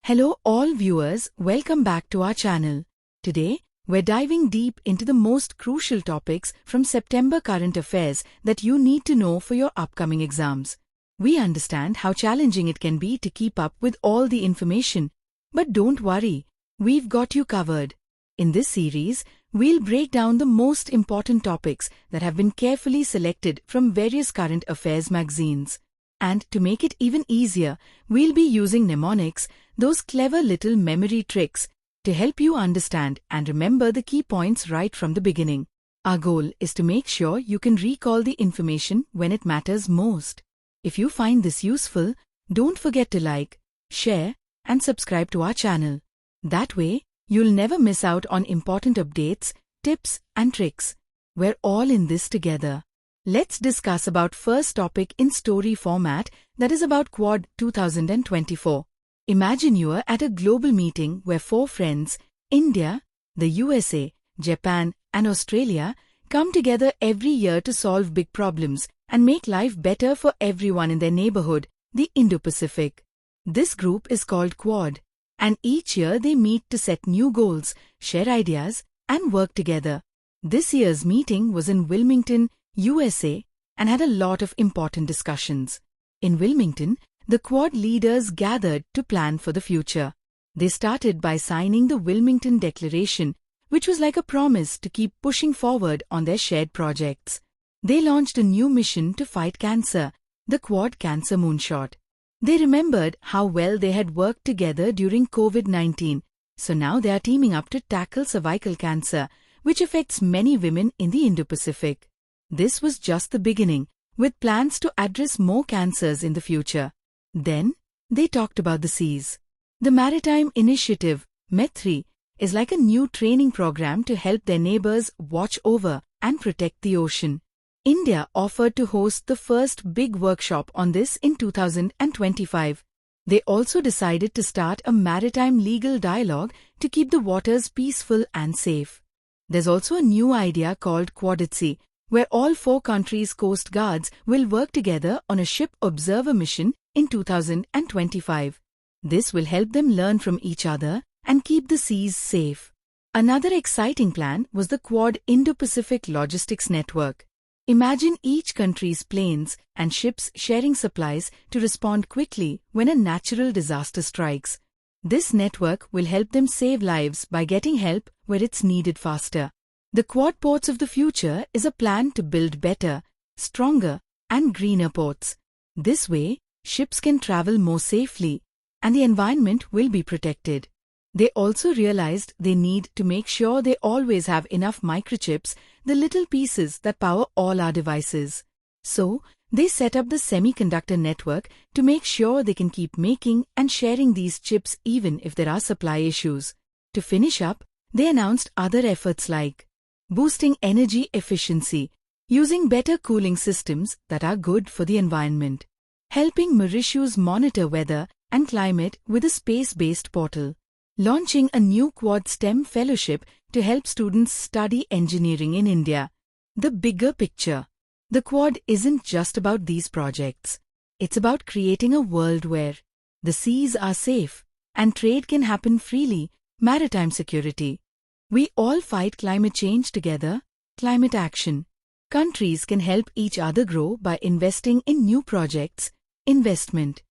Hello all viewers, welcome back to our channel. Today, we're diving deep into the most crucial topics from September current affairs that you need to know for your upcoming exams. We understand how challenging it can be to keep up with all the information, but don't worry, we've got you covered. In this series, we'll break down the most important topics that have been carefully selected from various current affairs magazines. And to make it even easier, we'll be using mnemonics, those clever little memory tricks, to help you understand and remember the key points right from the beginning. Our goal is to make sure you can recall the information when it matters most. If you find this useful, don't forget to like, share, and subscribe to our channel. That way, you'll never miss out on important updates, tips, and tricks. We're all in this together. Let's discuss about first topic in story format, that is about Quad 2024. Imagine you are at a global meeting where 4 friends, India, the USA, Japan, and Australia, come together every year to solve big problems and make life better for everyone in their neighborhood, the Indo-Pacific. This group is called Quad, and each year they meet to set new goals, share ideas, and work together. This year's meeting was in Wilmington, USA, and had a lot of important discussions. In Wilmington, the Quad leaders gathered to plan for the future. They started by signing the Wilmington Declaration, which was like a promise to keep pushing forward on their shared projects. They launched a new mission to fight cancer, the Quad Cancer Moonshot. They remembered how well they had worked together during COVID-19, so now they are teaming up to tackle cervical cancer, which affects many women in the Indo-Pacific. This was just the beginning, with plans to address more cancers in the future. Then, they talked about the seas. The Maritime Initiative, MET3, is like a new training program to help their neighbors watch over and protect the ocean. India offered to host the first big workshop on this in 2025. They also decided to start a maritime legal dialogue to keep the waters peaceful and safe. There's also a new idea called Quaditsi, where all 4 countries' coast guards will work together on a ship observer mission in 2025. This will help them learn from each other and keep the seas safe. Another exciting plan was the Quad Indo-Pacific Logistics Network. Imagine each country's planes and ships sharing supplies to respond quickly when a natural disaster strikes. This network will help them save lives by getting help where it's needed faster. The Quad Ports of the Future is a plan to build better, stronger, and greener ports. This way, ships can travel more safely, and the environment will be protected. They also realized they need to make sure they always have enough microchips, the little pieces that power all our devices. So, they set up the semiconductor network to make sure they can keep making and sharing these chips even if there are supply issues. To finish up, they announced other efforts like boosting energy efficiency, using better cooling systems that are good for the environment, helping Mauritius monitor weather and climate with a space-based portal, launching a new Quad STEM fellowship to help students study engineering in India. The bigger picture. The Quad isn't just about these projects. It's about creating a world where the seas are safe and trade can happen freely, maritime security. We all fight climate change together, climate action. Countries can help each other grow by investing in new projects, investment.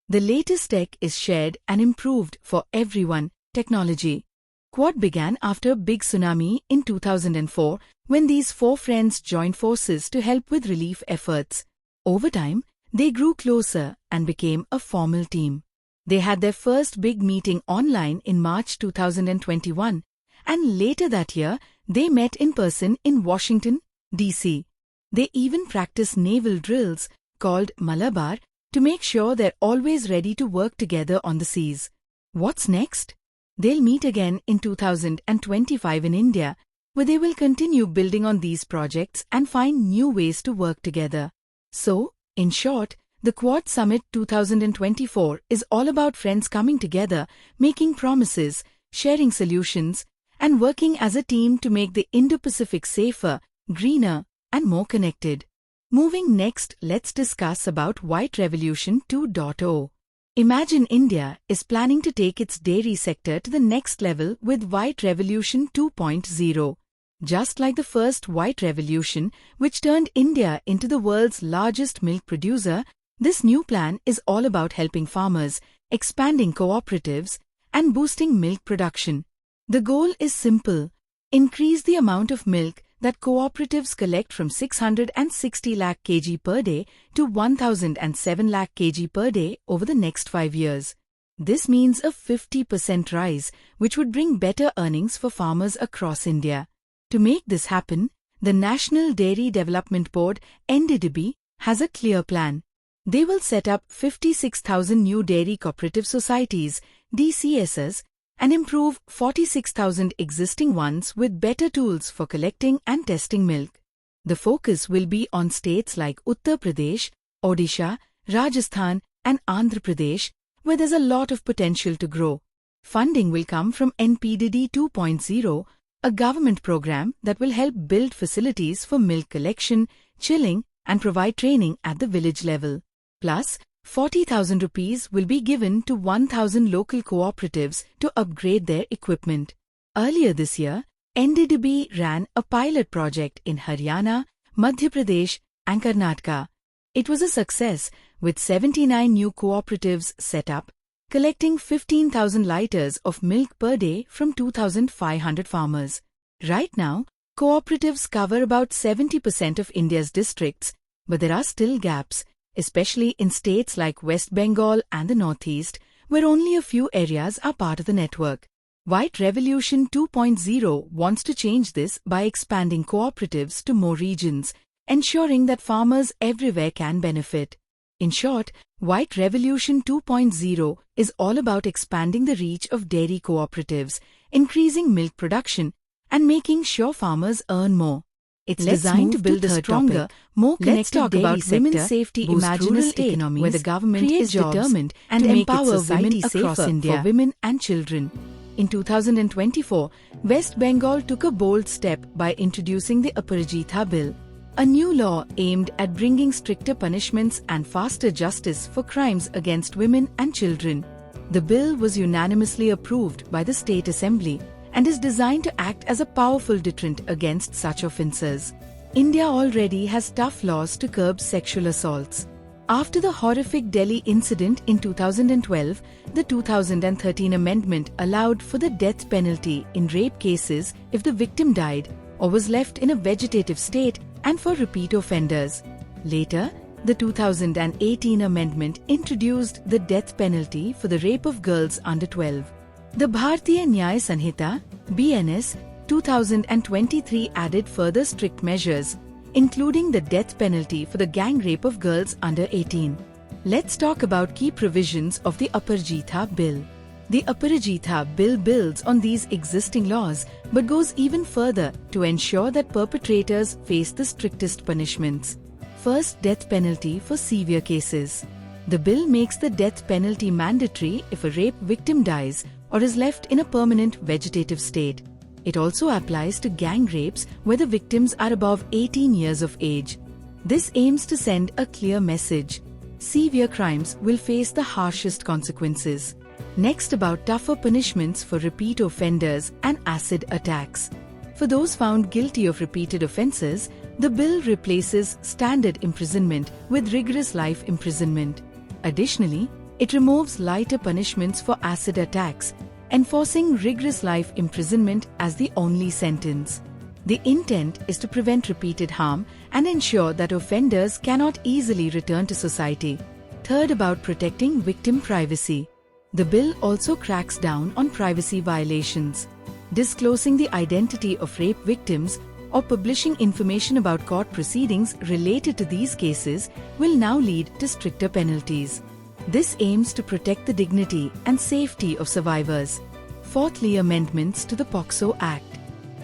The latest tech is shared and improved for everyone, technology. Quad began after a big tsunami in 2004 when these 4 friends joined forces to help with relief efforts. Over time, they grew closer and became a formal team. They had their first big meeting online in March 2021. And later that year, they met in person in Washington, D.C. They even practiced naval drills, called Malabar, to make sure they're always ready to work together on the seas. What's next? They'll meet again in 2025 in India, where they will continue building on these projects and find new ways to work together. So, in short, the Quad Summit 2024 is all about friends coming together, making promises, sharing solutions, and working as a team to make the Indo-Pacific safer, greener, and more connected. Moving next, let's discuss about White Revolution 2.0. Imagine India is planning to take its dairy sector to the next level with White Revolution 2.0. Just like the first White Revolution, which turned India into the world's largest milk producer, this new plan is all about helping farmers, expanding cooperatives, and boosting milk production. The goal is simple: increase the amount of milk that cooperatives collect from 660 lakh kg per day to 1007 lakh kg per day over the next 5 years. This means a 50% rise, which would bring better earnings for farmers across India. To make this happen, the National Dairy Development Board (NDDB) has a clear plan. They will set up 56,000 new dairy cooperative societies (DCSs) and improve 46,000 existing ones with better tools for collecting and testing milk. The focus will be on states like Uttar Pradesh, Odisha, Rajasthan, and Andhra Pradesh, where there's a lot of potential to grow. Funding will come from NPDD 2.0, a government program that will help build facilities for milk collection, chilling, and provide training at the village level. Plus, 40,000 rupees will be given to 1,000 local cooperatives to upgrade their equipment. Earlier this year, NDDB ran a pilot project in Haryana, Madhya Pradesh, and Karnataka. It was a success, with 79 new cooperatives set up, collecting 15,000 liters of milk per day from 2,500 farmers. Right now, cooperatives cover about 70% of India's districts, but there are still gaps, especially in states like West Bengal and the Northeast, where only a few areas are part of the network. White Revolution 2.0 wants to change this by expanding cooperatives to more regions, ensuring that farmers everywhere can benefit. In short, White Revolution 2.0 is all about expanding the reach of dairy cooperatives, increasing milk production, and making sure farmers earn more. It's designed to build a stronger, more connected dairy sector, women's safety, imagine a state where the government is determined and to empower women across India for women and children. In 2024, West Bengal took a bold step by introducing the Aparajita Bill, a new law aimed at bringing stricter punishments and faster justice for crimes against women and children. The bill was unanimously approved by the State Assembly and is designed to act as a powerful deterrent against such offences. India already has tough laws to curb sexual assaults. After the horrific Delhi incident in 2012, the 2013 amendment allowed for the death penalty in rape cases if the victim died or was left in a vegetative state and for repeat offenders. Later, the 2018 amendment introduced the death penalty for the rape of girls under 12. The Bharatiya Nyaya Sanhita (BNS) 2023 added further strict measures, including the death penalty for the gang rape of girls under 18. Let's talk about key provisions of the Aparajita Bill. The Aparajita Bill builds on these existing laws but goes even further to ensure that perpetrators face the strictest punishments. First, death penalty for severe cases. The bill makes the death penalty mandatory if a rape victim dies or is left in a permanent vegetative state. It also applies to gang rapes where the victims are above 18 years of age. This aims to send a clear message: severe crimes will face the harshest consequences. Next, about tougher punishments for repeat offenders and acid attacks. For those found guilty of repeated offences, the bill replaces standard imprisonment with rigorous life imprisonment. Additionally, it removes lighter punishments for acid attacks, enforcing rigorous life imprisonment as the only sentence. The intent is to prevent repeated harm and ensure that offenders cannot easily return to society. Third, about protecting victim privacy. The bill also cracks down on privacy violations. Disclosing the identity of rape victims or publishing information about court proceedings related to these cases will now lead to stricter penalties. This aims to protect the dignity and safety of survivors. Fourthly, amendments to the POCSO Act.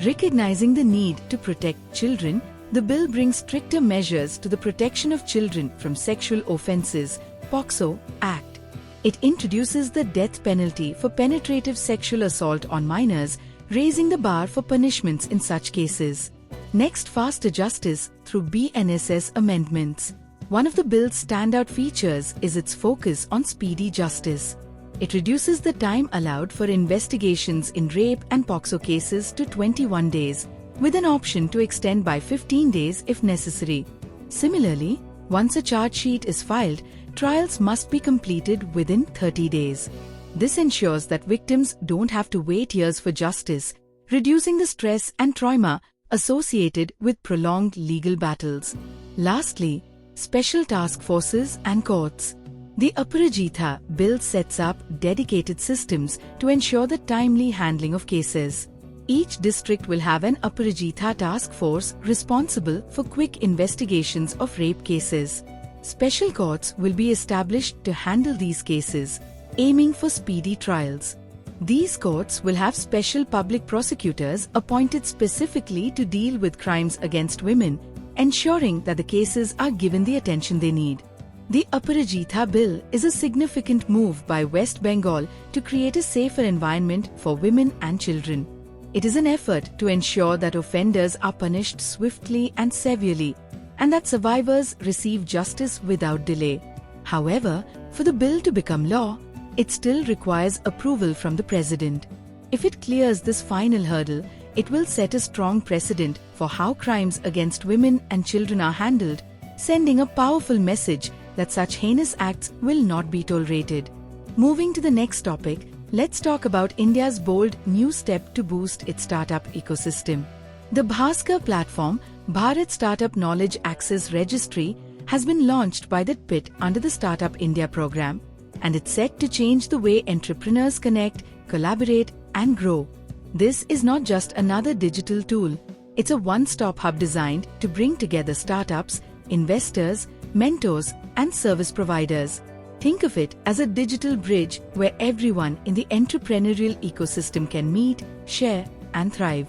Recognizing the need to protect children, the bill brings stricter measures to the protection of children from sexual offences, POCSO Act. It introduces the death penalty for penetrative sexual assault on minors, raising the bar for punishments in such cases. Next, faster justice through BNSS amendments. One of the bill's standout features is its focus on speedy justice. It reduces the time allowed for investigations in rape and POCSO cases to 21 days, with an option to extend by 15 days if necessary. Similarly, once a charge sheet is filed, trials must be completed within 30 days. This ensures that victims don't have to wait years for justice, reducing the stress and trauma associated with prolonged legal battles. Lastly, special task forces and courts. The Aparajita Bill sets up dedicated systems to ensure the timely handling of cases. Each district will have an Aparajita task force responsible for quick investigations of rape cases. Special courts will be established to handle these cases, aiming for speedy trials. These courts will have special public prosecutors appointed specifically to deal with crimes against women, ensuring that the cases are given the attention they need. The Aparajita Bill is a significant move by West Bengal to create a safer environment for women and children. It is an effort to ensure that offenders are punished swiftly and severely, and that survivors receive justice without delay. However, for the bill to become law, it still requires approval from the President. If it clears this final hurdle, it will set a strong precedent for how crimes against women and children are handled, sending a powerful message that such heinous acts will not be tolerated. Moving to the next topic, let's talk about India's bold new step to boost its startup ecosystem. The Bhaskar platform, Bharat Startup Knowledge Access Registry, has been launched by the PIT under the Startup India program, and it's set to change the way entrepreneurs connect, collaborate, and grow. This is not just another digital tool. It's a one-stop hub designed to bring together startups, investors, mentors, and service providers. Think of it as a digital bridge where everyone in the entrepreneurial ecosystem can meet, share, and thrive.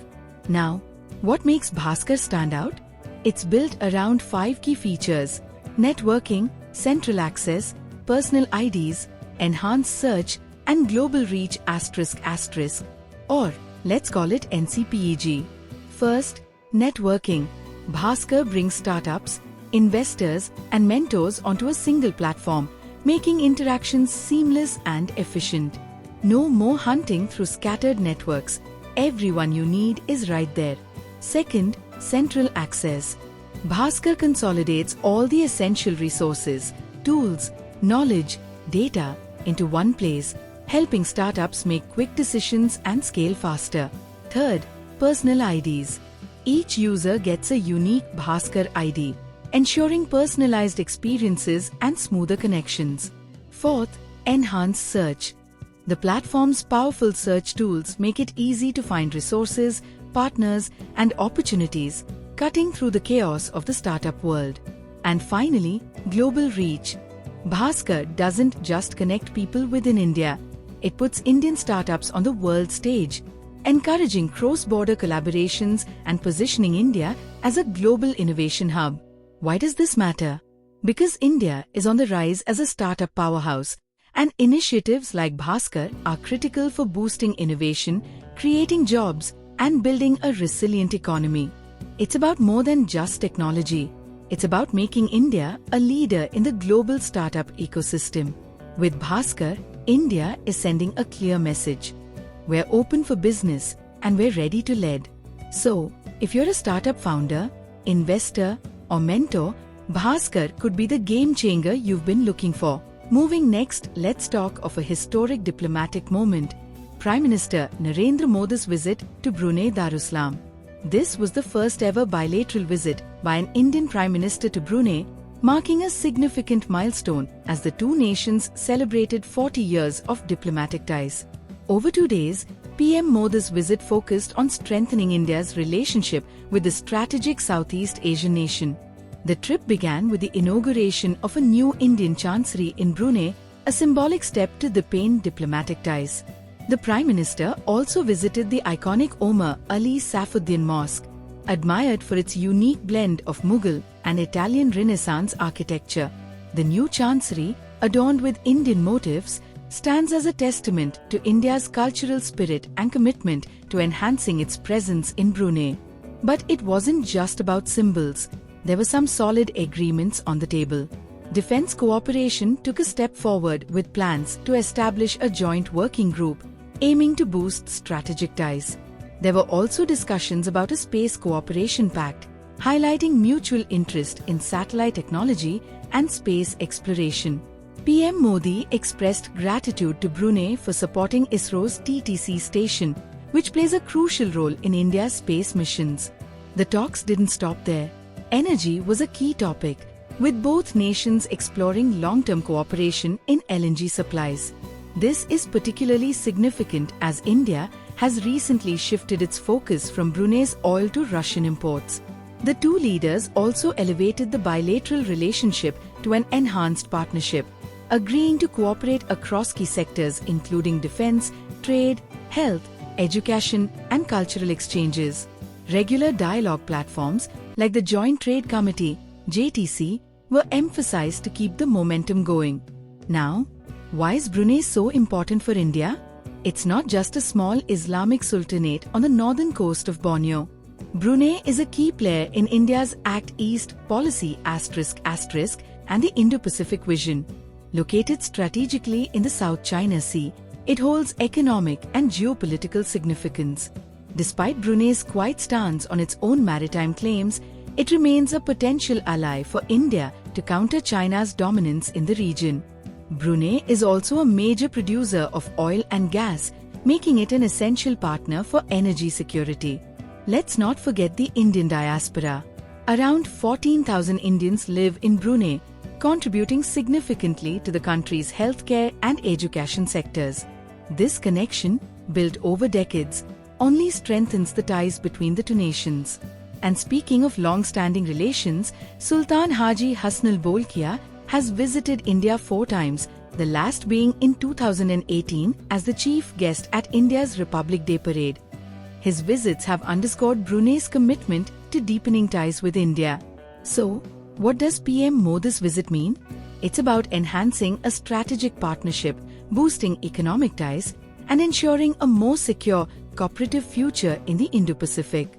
Now, what makes Bhaskar stand out? It's built around 5 key features: networking, central access, personal IDs, enhanced search, and global reach ***, or let's call it NCPEG. First, networking. Bhaskar brings startups, investors, and mentors onto a single platform, making interactions seamless and efficient. No more hunting through scattered networks. Everyone you need is right there. Second, central access. Bhaskar consolidates all the essential resources, tools, knowledge, data into one place, helping startups make quick decisions and scale faster. Third, personal IDs. Each user gets a unique Bhaskar ID, ensuring personalized experiences and smoother connections. Fourth, enhanced search. The platform's powerful search tools make it easy to find resources, partners, and opportunities, cutting through the chaos of the startup world. And finally, global reach. Bhaskar doesn't just connect people within India. It puts Indian startups on the world stage, encouraging cross-border collaborations and positioning India as a global innovation hub. Why does this matter? Because India is on the rise as a startup powerhouse, and initiatives like Bhaskar are critical for boosting innovation, creating jobs, and building a resilient economy. It's about more than just technology. It's about making India a leader in the global startup ecosystem. With Bhaskar, India is sending a clear message. We're open for business and we're ready to lead. So, if you're a startup founder, investor, or mentor, Bhaskar could be the game changer you've been looking for. Moving next, let's talk of a historic diplomatic moment. Prime Minister Narendra Modi's visit to Brunei Darussalam. This was the first ever bilateral visit by an Indian Prime Minister to Brunei, marking a significant milestone as the two nations celebrated 40 years of diplomatic ties. Over 2 days, PM Modi's visit focused on strengthening India's relationship with the strategic Southeast Asian nation. The trip began with the inauguration of a new Indian chancery in Brunei, a symbolic step to deepen diplomatic ties. The Prime Minister also visited the iconic Omar Ali Saifuddin Mosque, admired for its unique blend of Mughal and Italian Renaissance architecture. The new chancery, adorned with Indian motifs, stands as a testament to India's cultural spirit and commitment to enhancing its presence in Brunei. But it wasn't just about symbols. there were some solid agreements on the table. Defense cooperation took a step forward with plans to establish a joint working group aiming to boost strategic ties. There were also discussions about a space cooperation pact, highlighting mutual interest in satellite technology and space exploration. PM Modi expressed gratitude to Brunei for supporting ISRO's TTC station, which plays a crucial role in India's space missions. The talks didn't stop there. Energy was a key topic, with both nations exploring long-term cooperation in LNG supplies. This is particularly significant as India has recently shifted its focus from Brunei's oil to Russian imports. The two leaders also elevated the bilateral relationship to an enhanced partnership, agreeing to cooperate across key sectors including defense, trade, health, education, and cultural exchanges. Regular dialogue platforms like the Joint Trade Committee (JTC) were emphasized to keep the momentum going. Now, why is Brunei so important for India? It's not just a small Islamic sultanate on the northern coast of Borneo. Brunei is a key player in India's Act East policy *** and the Indo-Pacific vision. Located strategically in the South China Sea, it holds economic and geopolitical significance. Despite Brunei's quiet stance on its own maritime claims, it remains a potential ally for India to counter China's dominance in the region. Brunei is also a major producer of oil and gas, making it an essential partner for energy security. Let's not forget the Indian diaspora. Around 14,000 Indians live in Brunei, contributing significantly to the country's healthcare and education sectors. This connection, built over decades, only strengthens the ties between the two nations. And speaking of long-standing relations, Sultan Haji Hasnal Bolkiah has visited India 4 times, the last being in 2018 as the chief guest at India's Republic Day parade. His visits have underscored Brunei's commitment to deepening ties with India. So, what does PM Modi's visit mean? It's about enhancing a strategic partnership, boosting economic ties, and ensuring a more secure, cooperative future in the Indo-Pacific.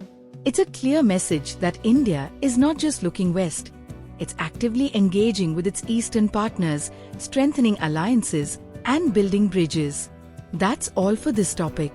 It's a clear message that India is not just looking west. It's actively engaging with its eastern partners, strengthening alliances, and building bridges. That's all for this topic.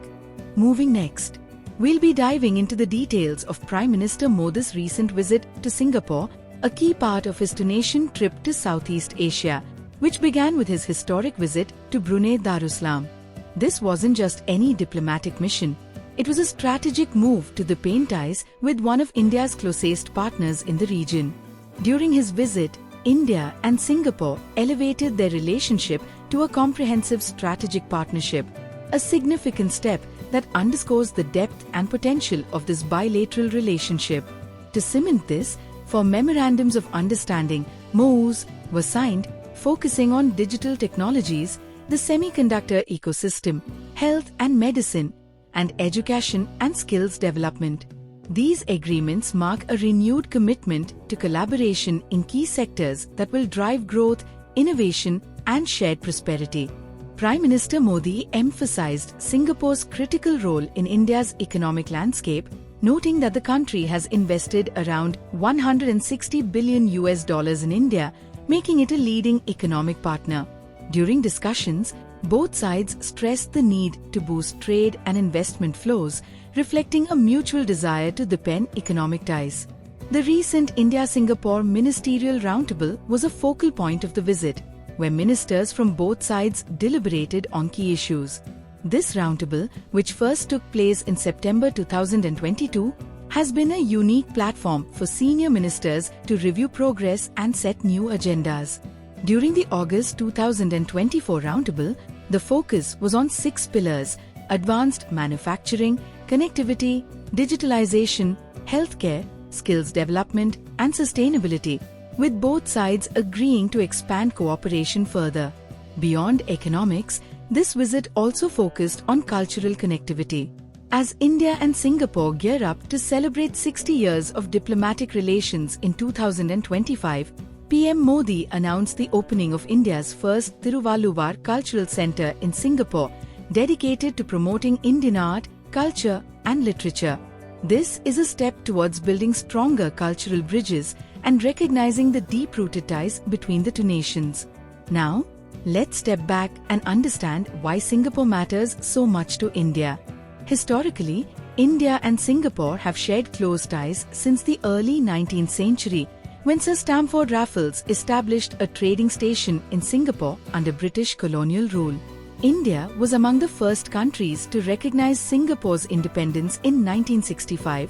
Moving next, we'll be diving into the details of Prime Minister Modi's recent visit to Singapore, a key part of his two-nation trip to Southeast Asia, which began with his historic visit to Brunei Darussalam. This wasn't just any diplomatic mission. It was a strategic move to deepen ties with one of India's closest partners in the region. During his visit, India and Singapore elevated their relationship to a comprehensive strategic partnership, a significant step that underscores the depth and potential of this bilateral relationship. To cement this, 4 memorandums of understanding (MOUs) were signed, focusing on digital technologies, the semiconductor ecosystem, health and medicine, and education and skills development. These agreements mark a renewed commitment to collaboration in key sectors that will drive growth, innovation, and shared prosperity. Prime Minister Modi emphasized Singapore's critical role in India's economic landscape, noting that the country has invested around $160 billion in India, making it a leading economic partner. During discussions, both sides stressed the need to boost trade and investment flows, reflecting a mutual desire to deepen economic ties. The recent India-Singapore Ministerial Roundtable was a focal point of the visit, where ministers from both sides deliberated on key issues. This roundtable, which first took place in September 2022, has been a unique platform for senior ministers to review progress and set new agendas. During the August 2024 roundtable, the focus was on 6 pillars: advanced manufacturing, connectivity, digitalization, healthcare, skills development, and sustainability, with both sides agreeing to expand cooperation further. Beyond economics, this visit also focused on cultural connectivity. As India and Singapore gear up to celebrate 60 years of diplomatic relations in 2025, PM Modi announced the opening of India's first Thiruvalluvar Cultural Centre in Singapore, dedicated to promoting Indian art, culture, and literature. This is a step towards building stronger cultural bridges and recognizing the deep-rooted ties between the two nations. Now, let's step back and understand why Singapore matters so much to India. Historically, India and Singapore have shared close ties since the early 19th century, when Sir Stamford Raffles established a trading station in Singapore under British colonial rule. India was among the first countries to recognize Singapore's independence in 1965,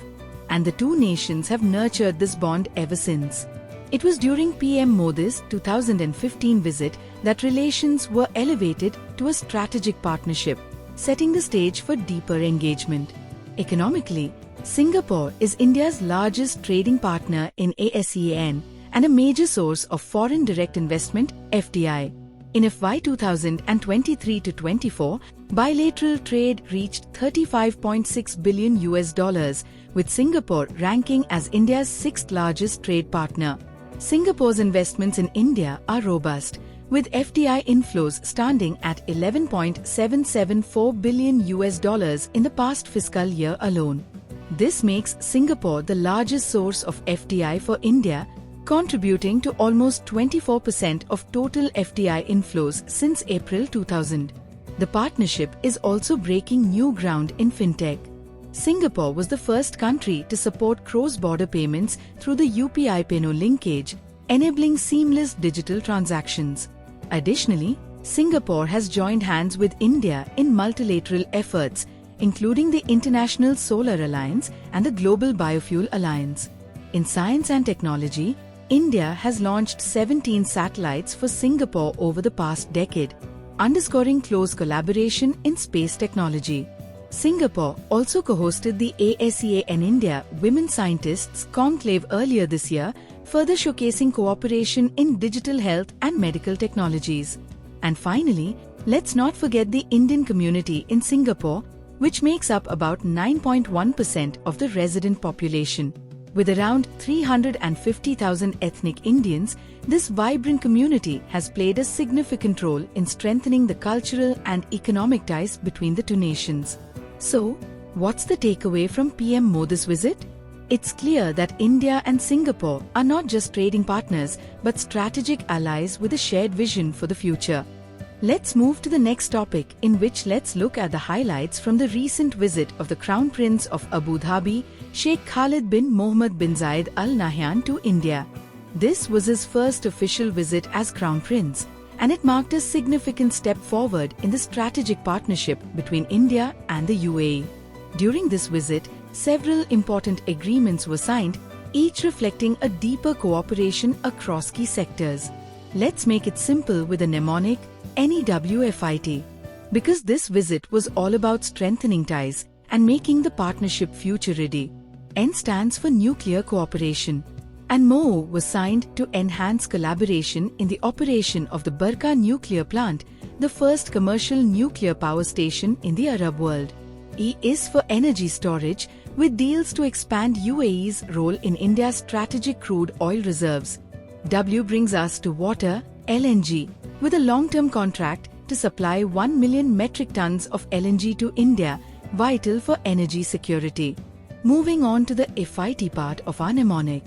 and the two nations have nurtured this bond ever since. It was during PM Modi's 2015 visit that relations were elevated to a strategic partnership, setting the stage for deeper engagement. Economically, Singapore is India's largest trading partner in ASEAN and a major source of foreign direct investment (FDI). In FY 2023-24, bilateral trade reached $35.6 billion, with Singapore ranking as India's sixth largest trade partner. Singapore's investments in India are robust, with FDI inflows standing at $11.774 billion in the past fiscal year alone. This makes Singapore the largest source of FDI for India, contributing to almost 24% of total FDI inflows since April 2000. The partnership is also breaking new ground in fintech. Singapore was the first country to support cross-border payments through the UPI PayNow linkage, enabling seamless digital transactions. Additionally, Singapore has joined hands with India in multilateral efforts, including the International Solar Alliance and the Global Biofuel Alliance. In science and technology, India has launched 17 satellites for Singapore over the past decade, underscoring close collaboration in space technology. Singapore also co-hosted the ASEAN India Women Scientists Conclave earlier this year, further showcasing cooperation in digital health and medical technologies. And finally, let's not forget the Indian community in Singapore, which makes up about 9.1% of the resident population. With around 350,000 ethnic Indians, this vibrant community has played a significant role in strengthening the cultural and economic ties between the two nations. So, what's the takeaway from PM Modi's visit? It's clear that India and Singapore are not just trading partners but strategic allies with a shared vision for the future. Let's move to the next topic, in which let's look at the highlights from the recent visit of the Crown Prince of Abu Dhabi, Sheikh Khalid bin Mohammed bin Zayed Al Nahyan, to India. This was his first official visit as Crown Prince, and it marked a significant step forward in the strategic partnership between India and the UAE. During this visit, several important agreements were signed, each reflecting a deeper cooperation across key sectors. Let's make it simple with a mnemonic: NEWFIT. Because this visit was all about strengthening ties and making the partnership future-ready. N stands for nuclear cooperation. And MOU was signed to enhance collaboration in the operation of the Barqa nuclear plant, the first commercial nuclear power station in the Arab world. E is for energy storage, with deals to expand UAE's role in India's strategic crude oil reserves. W brings us to water, LNG, with a long-term contract to supply 1 million metric tons of LNG to India, vital for energy security. Moving on to the FIT part of our mnemonic.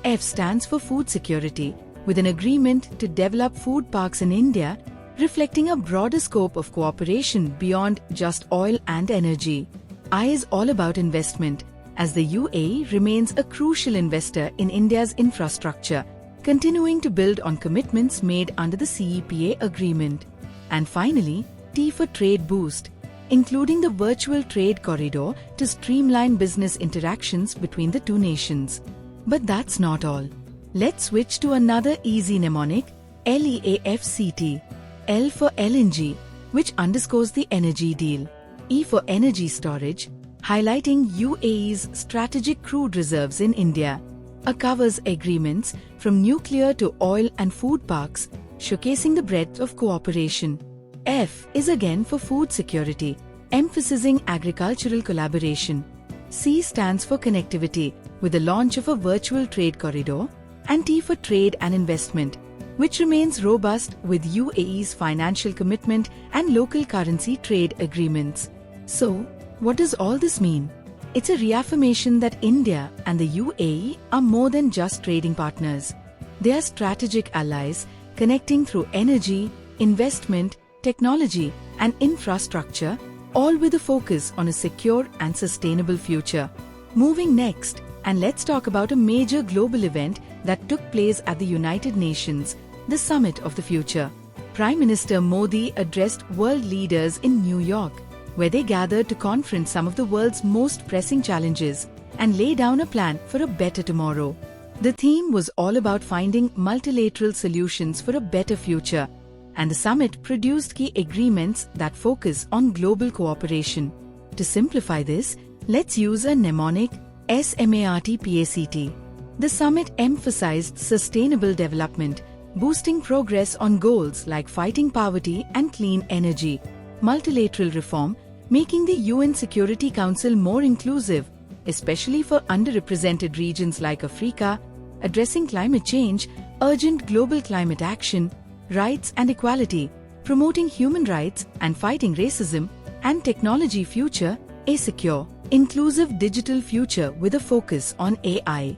F stands for food security, with an agreement to develop food parks in India, reflecting a broader scope of cooperation beyond just oil and energy. I is all about investment, as the UAE remains a crucial investor in India's infrastructure, continuing to build on commitments made under the CEPA agreement. And finally, T for trade boost, including the virtual trade corridor to streamline business interactions between the two nations. But that's not all. Let's switch to another easy mnemonic, LEAFCT. L for LNG, which underscores the energy deal. E for energy storage, highlighting UAE's strategic crude reserves in India. A covers agreements from nuclear to oil and food parks, showcasing the breadth of cooperation. F is again for food security, emphasizing agricultural collaboration. C stands for connectivity, with the launch of a virtual trade corridor, and T for trade and investment, which remains robust with UAE's financial commitment and local currency trade agreements. So, what does all this mean? It's a reaffirmation that India and the UAE are more than just trading partners. They are strategic allies, connecting through energy, investment, technology, and infrastructure, all with a focus on a secure and sustainable future. Moving next, and let's talk about a major global event that took place at the United Nations, the Summit of the Future. Prime Minister Modi addressed world leaders in New York, where they gathered to confront some of the world's most pressing challenges and lay down a plan for a better tomorrow. The theme was all about finding multilateral solutions for a better future, and the summit produced key agreements that focus on global cooperation. To simplify this, let's use a mnemonic: SMART-PACT. The summit emphasized sustainable development, boosting progress on goals like fighting poverty and clean energy, multilateral reform, making the UN Security Council more inclusive, especially for underrepresented regions like Africa, addressing climate change, urgent global climate action, rights and equality, promoting human rights and fighting racism, and technology future, a secure, inclusive digital future with a focus on AI.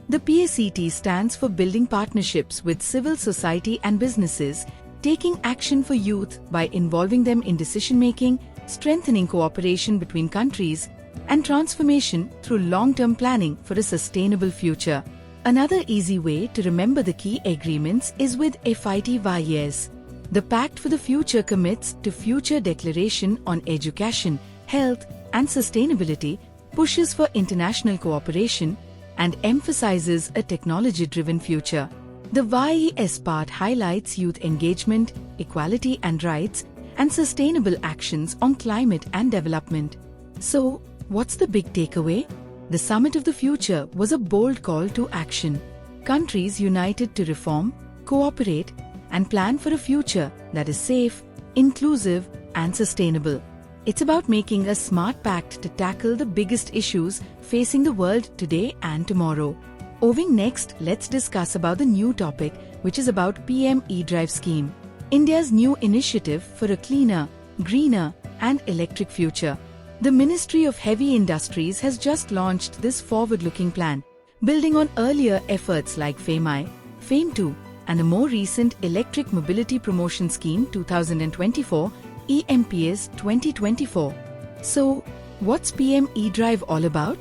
The PACT stands for Building Partnerships with Civil Society and Businesses, taking action for youth by involving them in decision-making, strengthening cooperation between countries, and transformation through long-term planning for a sustainable future. Another easy way to remember the key agreements is with FIT-YES. The Pact for the Future commits to future declaration on education, health, and sustainability, pushes for international cooperation, and emphasizes a technology-driven future. The YES part highlights youth engagement, equality and rights, and sustainable actions on climate and development. So, what's the big takeaway? The Summit of the Future was a bold call to action. Countries united to reform, cooperate, and plan for a future that is safe, inclusive, and sustainable. It's about making a smart pact to tackle the biggest issues facing the world today and tomorrow. Moving next, let's discuss about the new topic, which is about PM eDrive scheme, India's new initiative for a cleaner, greener, and electric future. The Ministry of Heavy Industries has just launched this forward-looking plan, building on earlier efforts like FAME-I, FAME-II, and a more recent Electric Mobility Promotion Scheme 2024, EMPS 2024. So, what's PM eDrive all about?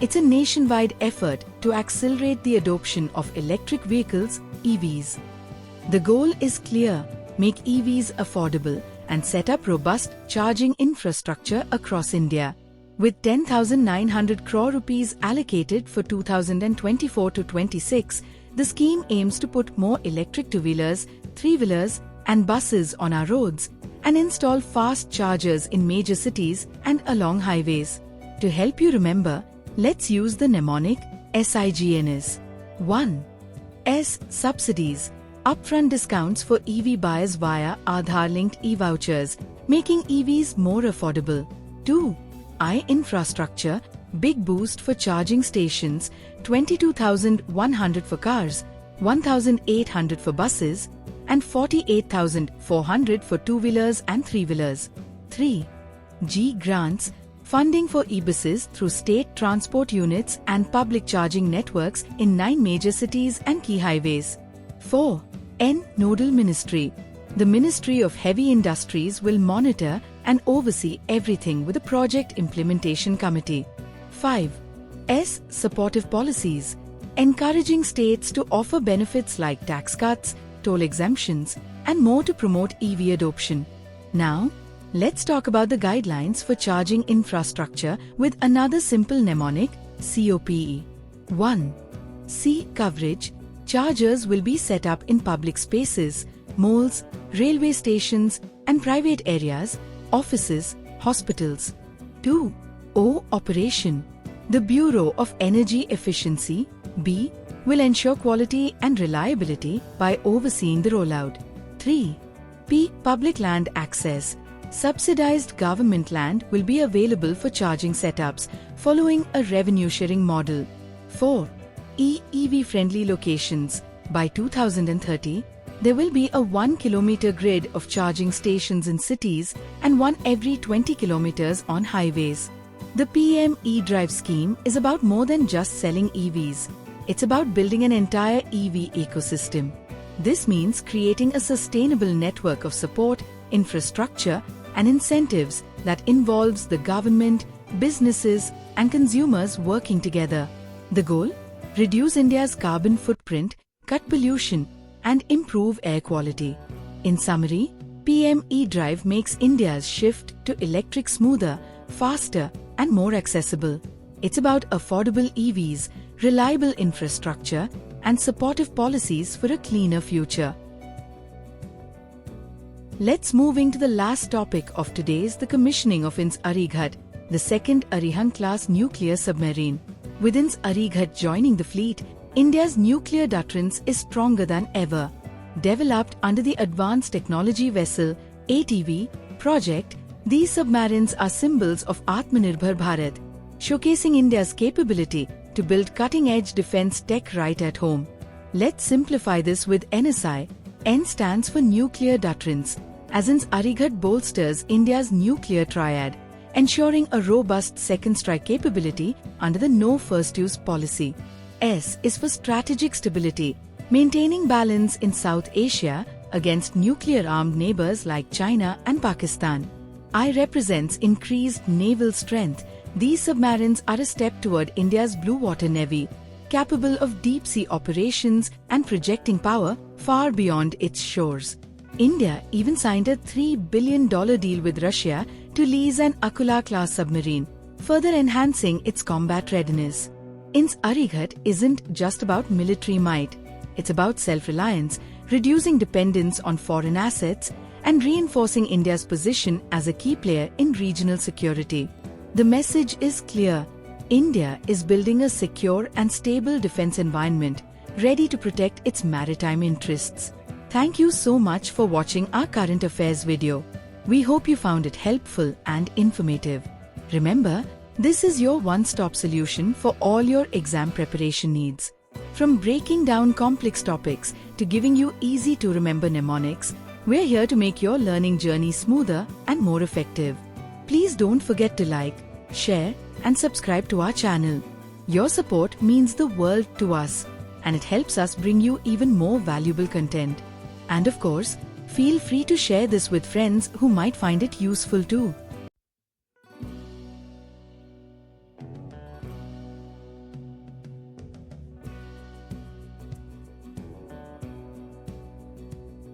It's a nationwide effort to accelerate the adoption of electric vehicles, EVs. The goal is clear: make EVs affordable and set up robust charging infrastructure across India. With 10,900 crore rupees allocated for 2024 to 26, the scheme aims to put more electric two-wheelers, three-wheelers, and buses on our roads and install fast chargers in major cities and along highways. To help you remember, let's use the mnemonic SIGNS. 1. S. Subsidies. Upfront discounts for EV buyers via Aadhaar-linked e-vouchers, making EVs more affordable. 2. I. Infrastructure. Big boost for charging stations, 22,100 for cars, 1,800 for buses, and 48,400 for two-wheelers and three-wheelers. 3. G. Grants. Funding for e-buses through state transport units and public charging networks in 9 major cities and key highways. 4. N. Nodal Ministry. The Ministry of Heavy Industries will monitor and oversee everything with a Project Implementation Committee. 5. S. Supportive policies. Encouraging states to offer benefits like tax cuts, toll exemptions, and more to promote EV adoption. Now, let's talk about the guidelines for charging infrastructure with another simple mnemonic, COPE. 1. C. Coverage. Chargers will be set up in public spaces, malls, railway stations, and private areas, offices, hospitals. 2. O. Operation. The Bureau of Energy Efficiency, B, will ensure quality and reliability by overseeing the rollout. 3. P. Public land access. Subsidized government land will be available for charging setups, following a revenue-sharing model. 4. E. EV-friendly locations. By 2030, there will be a 1-kilometer grid of charging stations in cities and one every 20 kilometers on highways. The PM E-Drive scheme is about more than just selling EVs. It's about building an entire EV ecosystem. This means creating a sustainable network of support, infrastructure, and incentives that involves the government, businesses, and consumers working together. The goal? Reduce India's carbon footprint, cut pollution, and improve air quality. In summary, PM E-Drive makes India's shift to electric smoother, faster, and more accessible. It's about affordable EVs, reliable infrastructure, and supportive policies for a cleaner future. Let's move into the last topic of today's, the commissioning of INS Arighat, the second Arihant-class nuclear submarine. With INS Arighat joining the fleet, India's nuclear deterrence is stronger than ever. Developed under the Advanced Technology Vessel ATV project, these submarines are symbols of Atmanirbhar Bharat, showcasing India's capability to build cutting-edge defense tech right at home. Let's simplify this with NSI. N stands for nuclear deterrence, as INS Arighat bolsters India's nuclear triad, ensuring a robust second strike capability under the no first use policy. S is for strategic stability, maintaining balance in South Asia against nuclear-armed neighbors like China and Pakistan. I represents increased naval strength. These submarines are a step toward India's blue water navy, capable of deep-sea operations and projecting power far beyond its shores. India even signed a $3 billion deal with Russia to lease an Akula-class submarine, further enhancing its combat readiness. INS Arighat isn't just about military might. It's about self-reliance, reducing dependence on foreign assets, and reinforcing India's position as a key player in regional security. The message is clear. India is building a secure and stable defense environment, ready to protect its maritime interests. Thank you so much for watching our current affairs video. We hope you found it helpful and informative. Remember, this is your one-stop solution for all your exam preparation needs. From breaking down complex topics to giving you easy-to-remember mnemonics, we're here to make your learning journey smoother and more effective. Please don't forget to like, share, and subscribe to our channel. Your support means the world to us, and it helps us bring you even more valuable content. And of course, feel free to share this with friends who might find it useful too.